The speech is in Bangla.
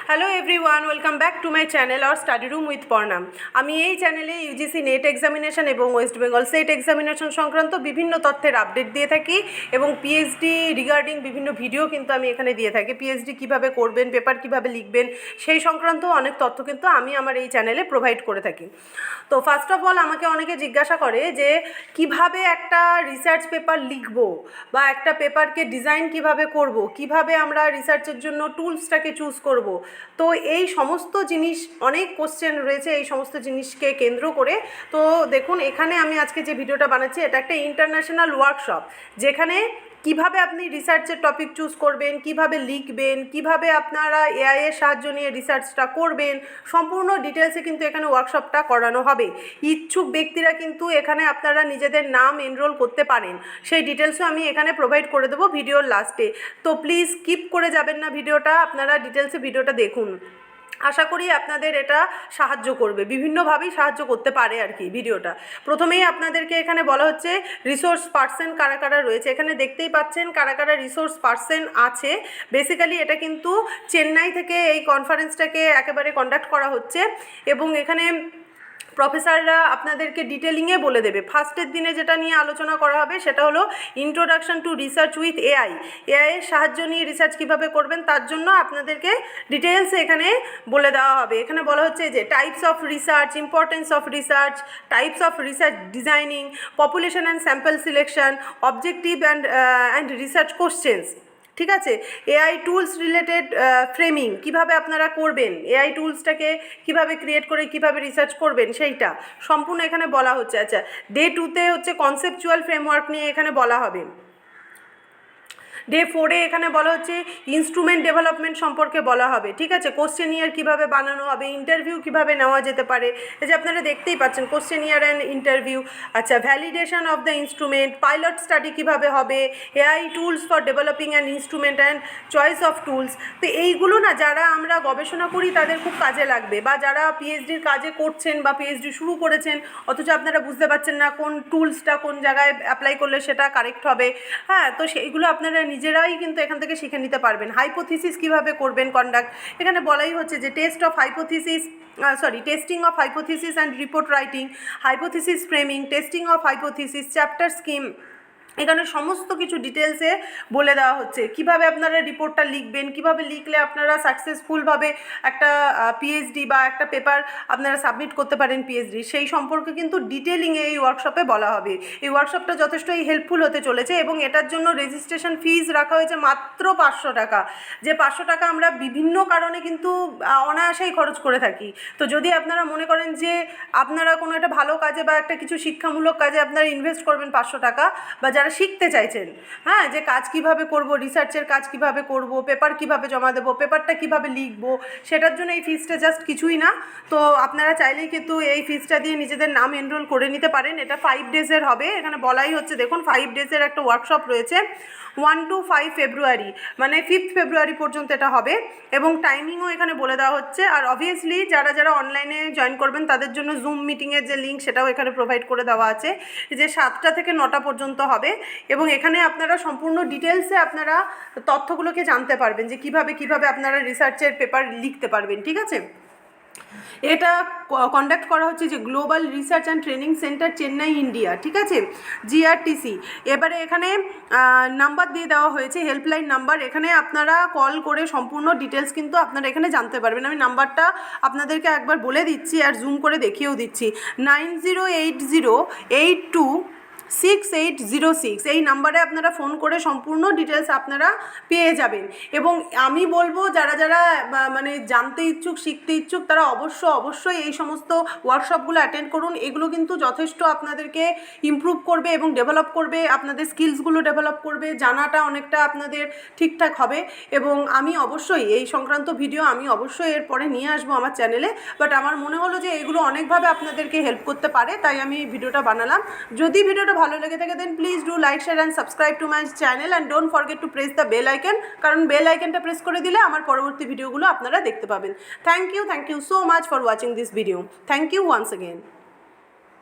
Hello everyone, welcome back to my channel or study room with Parna. আমি এই চ্যানেলে ইউজিসি নেট এক্সামিনেশন এবং ওয়েস্ট বেঙ্গল স্টেট এক্সামিনেশন সংক্রান্ত বিভিন্ন তথ্যের আপডেট দিয়ে থাকি এবং পিএইচডি রিগার্ডিং বিভিন্ন ভিডিও কিন্তু আমি এখানে দিয়ে থাকি। পিএইচডি কীভাবে করবেন, পেপার কীভাবে লিখবেন, সেই সংক্রান্ত অনেক তথ্য কিন্তু আমি আমার এই চ্যানেলে প্রোভাইড করে থাকি। তো ফার্স্ট অফ অল আমাকে অনেকে জিজ্ঞাসা করে যে কিভাবে একটা রিসার্চ পেপার লিখব বা একটা পেপারকে ডিজাইন কিভাবে করব, কিভাবে আমরা রিসার্চের জন্য টুলসটাকে চুজ করব। তো এই সমস্ত জিনিস অনেক কোশ্চেন রয়েছে এই সমস্ত জিনিসকে কেন্দ্র করে। তো দেখুন, এখানে আমি আজকে যে ভিডিওটা বানাচ্ছি এটা একটা ইন্টারন্যাশনাল ওয়ার্কশপ, যেখানে কিভাবে আপনি রিসার্চের টপিক চুজ করবেন, কিভাবে লিখবেন, কিভাবে আপনারা এআই এর সাহায্য নিয়ে রিসার্চটা করবেন, সম্পূর্ণ ডিটেলসে কিন্তু এখানে ওয়ার্কশপটা করানো হবে। ইচ্ছুক ব্যক্তিরা কিন্তু এখানে আপনারা নিজেদের নাম এনরোল করতে পারেন, সেই ডিটেলসও আমি এখানে প্রোভাইড করে দেবো ভিডিওর লাস্টে। তো প্লিজ স্কিপ করে যাবেন না ভিডিওটা, আপনারা ডিটেলসে ভিডিওটা দেখুন। আশা করি আপনাদের এটা সাহায্য করবে, বিভিন্নভাবেই সাহায্য করতে পারে আর কি ভিডিওটা। প্রথমেই আপনাদেরকে এখানে বলা হচ্ছে রিসোর্স পার্সন কারা কারা রয়েছে। এখানে দেখতেই পাচ্ছেন কারা কারা রিসোর্স পার্সন আছে। বেসিক্যালি এটা কিন্তু চেন্নাই থেকে এই কনফারেন্সটাকে একেবারে কন্ডাক্ট করা হচ্ছে এবং এখানে প্রফেসররা আপনাদেরকে ডিটেলিংয়ে বলে দেবে। ফার্স্টের দিনে যেটা নিয়ে আলোচনা করা হবে সেটা হলো ইন্ট্রোডাকশন টু রিসার্চ উইথ এআইয়ের সাহায্য নিয়ে রিসার্চ কীভাবে করবেন তার জন্য আপনাদেরকে ডিটেলসে এখানে বলে দেওয়া হবে। এখানে বলা হচ্ছে যে types of research, importance of research, types of research designing, population and sample selection, objective and research questions. ঠিক আছে, এআই টুলস রিলেটেড ফ্রেমিং কীভাবে আপনারা করবেন, এআই টুলসটাকে কীভাবে ক্রিয়েট করে কীভাবে রিসার্চ করবেন সেইটা সম্পূর্ণ এখানে বলা হচ্ছে। আচ্ছা, ডে 2তে হচ্ছে কনসেপচুয়াল ফ্রেমওয়ার্ক নিয়ে এখানে বলা হবে। ডে 4-এ এখানে বলা হচ্ছে ইনস্ট্রুমেন্ট ডেভেলপমেন্ট সম্পর্কে বলা হবে। ঠিক আছে, কোশ্চেনিয়ার কীভাবে বানানো হবে, ইন্টারভিউ কীভাবে নেওয়া যেতে পারে, এই যে আপনারা দেখতেই পাচ্ছেন কোশ্চেনিয়ার অ্যান্ড ইন্টারভিউ। আচ্ছা, validation of the instrument, pilot study কীভাবে হবে, AI tools for developing an instrument and choice of tools. তো এইগুলো না যারা আমরা গবেষণা করি তাদের খুব কাজে লাগবে, বা যারা পিএইচডির কাজে করছেন বা পিএইচডি শুরু করেছেন অথচ আপনারা বুঝতে পারছেন না কোন টুলসটা কোন জায়গায় অ্যাপ্লাই করলে সেটা কারেক্ট হবে। হ্যাঁ, তো সেইগুলো আপনারা নিজেরাই কিন্তু এখান থেকে শিখে নিতে পারবেন। হাইপোথিসিস কীভাবে করবেন কন্ডাক্ট, এখানে বলাই হচ্ছে যে testing of hypothesis and report writing, hypothesis framing, testing of hypothesis, chapter scheme, এখানে সমস্ত কিছু ডিটেলসে বলে দেওয়া হচ্ছে। কিভাবে আপনারা রিপোর্টটা লিখবেন, কিভাবে লিখলে আপনারা সাকসেসফুলভাবে একটা পিএইচডি বা একটা পেপার আপনারা সাবমিট করতে পারেন পিএইচডি, সেই সম্পর্কে কিন্তু ডিটেলিংয়ে এই ওয়ার্কশপে বলা হবে। এই ওয়ার্কশপটা যথেষ্টই হেল্পফুল হতে চলেছে এবং এটার জন্য রেজিস্ট্রেশন ফিজ রাখা হয়েছে মাত্র 500 টাকা। যে 500 টাকা আমরা বিভিন্ন কারণে কিন্তু অনায়াসেই খরচ করে থাকি। তো যদি আপনারা মনে করেন যে আপনারা কোনো একটা ভালো কাজে বা একটা কিছু শিক্ষামূলক কাজে আপনারা ইনভেস্ট করবেন 500 টাকা, বা যারা শিখতে চাইছেন, হ্যাঁ, যে কাজ কিভাবে করব, রিসার্চের কাজ কিভাবে করব, পেপার কিভাবে জমা দেবো, পেপারটা কিভাবে লিখবো, সেটার জন্য এই ফিজটা জাস্ট কিছুই না। তো আপনারা চাইলেই কিন্তু এই ফিজটা দিয়ে নিজেদের নাম এনরোল করে নিতে পারেন। এটা 5 ডেজের হবে। এখানে বলাই হচ্ছে দেখুন 5 ডেজের একটা ওয়ার্কশপ রয়েছে, 1 to 5 ফেব্রুয়ারি, মানে 5 ফেব্রুয়ারি পর্যন্ত এটা হবে এবং টাইমিংও এখানে বলে দেওয়া হচ্ছে। আর অবভিয়াসলি যারা যারা অনলাইনে জয়েন করবেন তাদের জন্য জুম মিটিংয়ের যে লিঙ্ক সেটাও এখানে প্রোভাইড করে দেওয়া আছে, যে 7টা থেকে 9টা পর্যন্ত হবে এবং এখানে আপনারা সম্পূর্ণ ডিটেলসে আপনারা তথ্যগুলোকে জানতে পারবেন যে কিভাবে আপনারা রিসার্চের পেপার লিখতে পারবেন। ঠিক আছে, এটা কন্ডাক্ট করা হচ্ছে যে global research and training centre Chennai India. ঠিক আছে, জিআরটিসি। এবারে এখানে নাম্বার দিয়ে দেওয়া হয়েছে, হেল্পলাইন নাম্বার, এখানে আপনারা কল করে সম্পূর্ণ ডিটেলস কিন্তু আপনারা এখানে জানতে পারবেন। আমি নাম্বারটা আপনাদেরকে একবার বলে দিচ্ছি আর জুম করে দেখিয়েও দিচ্ছি, 9080826806। এই নাম্বারে আপনারা ফোন করে সম্পূর্ণ ডিটেলস আপনারা পেয়ে যাবেন। এবং আমি বলবো যারা যারা মানে জানতে ইচ্ছুক, শিখতে ইচ্ছুক, তারা অবশ্যই এই সমস্ত ওয়ার্কশপগুলো অ্যাটেন্ড করুন। এগুলো কিন্তু যথেষ্ট আপনাদেরকে ইমপ্রুভ করবে এবং ডেভেলপ করবে, আপনাদের স্কিলসগুলো ডেভেলপ করবে, জানাটা অনেকটা আপনাদের ঠিকঠাক হবে। এবং আমি অবশ্যই এই সংক্রান্ত ভিডিও আমি অবশ্যই এরপরে নিয়ে আসবো আমার চ্যানেলে, বাট আমার মনে হলো যে এগুলো অনেকভাবে আপনাদেরকে হেল্প করতে পারে, তাই আমি ভিডিওটা বানালাম। যদি ভিডিওটা ভালো লেগে থাকে দেন please do like, share and subscribe to my channel and don't forget to press the bell icon, কারণ বেল আইকনটা প্রেস করে দিলে আমার পরবর্তী ভিডিওগুলো আপনারা দেখতে পাবেন। Thank you so much for watching this video. Thank you once again.